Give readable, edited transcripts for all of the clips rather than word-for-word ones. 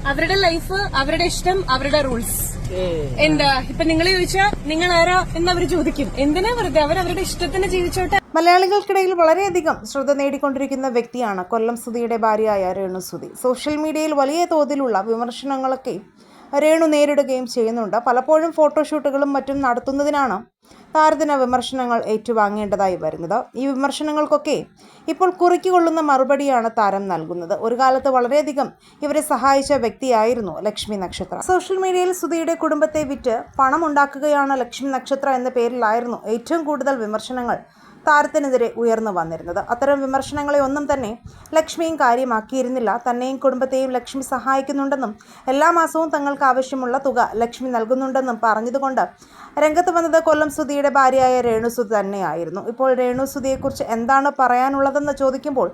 അവരുടെ ലൈഫ്, അവരുടെ ഇഷ്ടം, അവരുടെ റൂൾസ്. എന്താ ഇപ്പൊ നിങ്ങൾ ചോദിച്ചാൽ നിങ്ങൾ ആരാ എന്നവർ ചോദിക്കും. എന്തിനാ വെറുതെ അവരവരുടെ ഇഷ്ടത്തിന് ജീവിച്ചോട്ടെ. മലയാളികൾക്കിടയിൽ വളരെയധികം ശ്രദ്ധ നേടിക്കൊണ്ടിരിക്കുന്ന വ്യക്തിയാണ് കൊല്ലം സുധിയുടെ ഭാര്യയായ രേണു സുധി. സോഷ്യൽ മീഡിയയിൽ വലിയ തോതിലുള്ള വിമർശനങ്ങളൊക്കെ രേണു നേരിടുകയും ചെയ്യുന്നുണ്ട്. പലപ്പോഴും ഫോട്ടോഷൂട്ടുകളും മറ്റും നടത്തുന്നതിനാണ് താരത്തിന് വിമർശനങ്ങൾ ഏറ്റുവാങ്ങേണ്ടതായി വരുന്നത്. ഈ വിമർശനങ്ങൾക്കൊക്കെ ഇപ്പോൾ കുറിക്കൊള്ളുന്ന മറുപടിയാണ് താരം നൽകുന്നത്. ഒരു കാലത്ത് വളരെയധികം ഇവരെ സഹായിച്ച വ്യക്തിയായിരുന്നു ലക്ഷ്മി നക്ഷത്ര. സോഷ്യൽ മീഡിയയിൽ സുധിയുടെ കുടുംബത്തെ വിറ്റ് പണം ഉണ്ടാക്കുകയാണ് ലക്ഷ്മി നക്ഷത്ര എന്ന പേരിലായിരുന്നു ഏറ്റവും കൂടുതൽ വിമർശനങ്ങൾ താരത്തിനെതിരെ ഉയർന്നു വന്നിരുന്നത്. അത്തരം വിമർശനങ്ങളെ ഒന്നും തന്നെ ലക്ഷ്മിയും കാര്യമാക്കിയിരുന്നില്ല. തന്നെയും കുടുംബത്തെയും ലക്ഷ്മി സഹായിക്കുന്നുണ്ടെന്നും എല്ലാ മാസവും തങ്ങൾക്ക് ആവശ്യമുള്ള തുക ലക്ഷ്മി നൽകുന്നുണ്ടെന്നും പറഞ്ഞതുകൊണ്ട് രംഗത്ത് വന്നത് കൊല്ലം സുധിയുടെ ഭാര്യയായ രേണു സുധി തന്നെയായിരുന്നു. ഇപ്പോൾ രേണു സുധിയെക്കുറിച്ച് എന്താണ് പറയാനുള്ളതെന്ന് ചോദിക്കുമ്പോൾ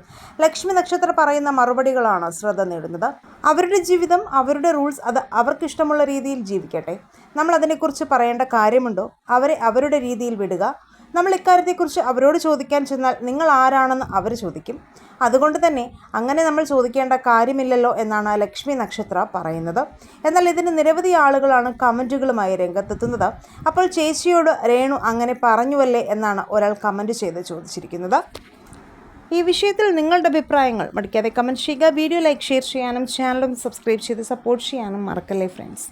ലക്ഷ്മി നക്ഷത്ര പറയുന്ന മറുപടികളാണ് ശ്രദ്ധ നേടുന്നത്. അവരുടെ ജീവിതം, അവരുടെ റൂൾസ്, അത് അവർക്കിഷ്ടമുള്ള രീതിയിൽ ജീവിക്കട്ടെ. നമ്മൾ അതിനെക്കുറിച്ച് പറയേണ്ട കാര്യമുണ്ടോ? അവരെ അവരുടെ രീതിയിൽ വിടുക. നമ്മൾ ഇക്കാര്യത്തെക്കുറിച്ച് അവരോട് ചോദിക്കാൻ ചെന്നാൽ നിങ്ങൾ ആരാണെന്ന് അവർ ചോദിക്കും. അതുകൊണ്ട് തന്നെ അങ്ങനെ നമ്മൾ ചോദിക്കേണ്ട കാര്യമില്ലല്ലോ എന്നാണ് ലക്ഷ്മി നക്ഷത്ര പറയുന്നത്. എന്നാൽ ഇതിന് നിരവധി ആളുകളാണ് കമൻറ്റുകളുമായി രംഗത്തെത്തുന്നത്. അപ്പോൾ ചേച്ചിയോട് രേണു അങ്ങനെ പറഞ്ഞുവല്ലേ എന്നാണ് ഒരാൾ കമൻറ്റ് ചെയ്ത് ചോദിച്ചിരിക്കുന്നത്. ഈ വിഷയത്തിൽ നിങ്ങളുടെ അഭിപ്രായങ്ങൾ മടിക്കാതെ കമൻറ്റ് ചെയ്യുക. വീഡിയോ ലൈക്ക്, ഷെയർ ചെയ്യാനും ചാനലും സബ്സ്ക്രൈബ് ചെയ്ത് സപ്പോർട്ട് ചെയ്യാനും മറക്കല്ലേ ഫ്രണ്ട്സ്.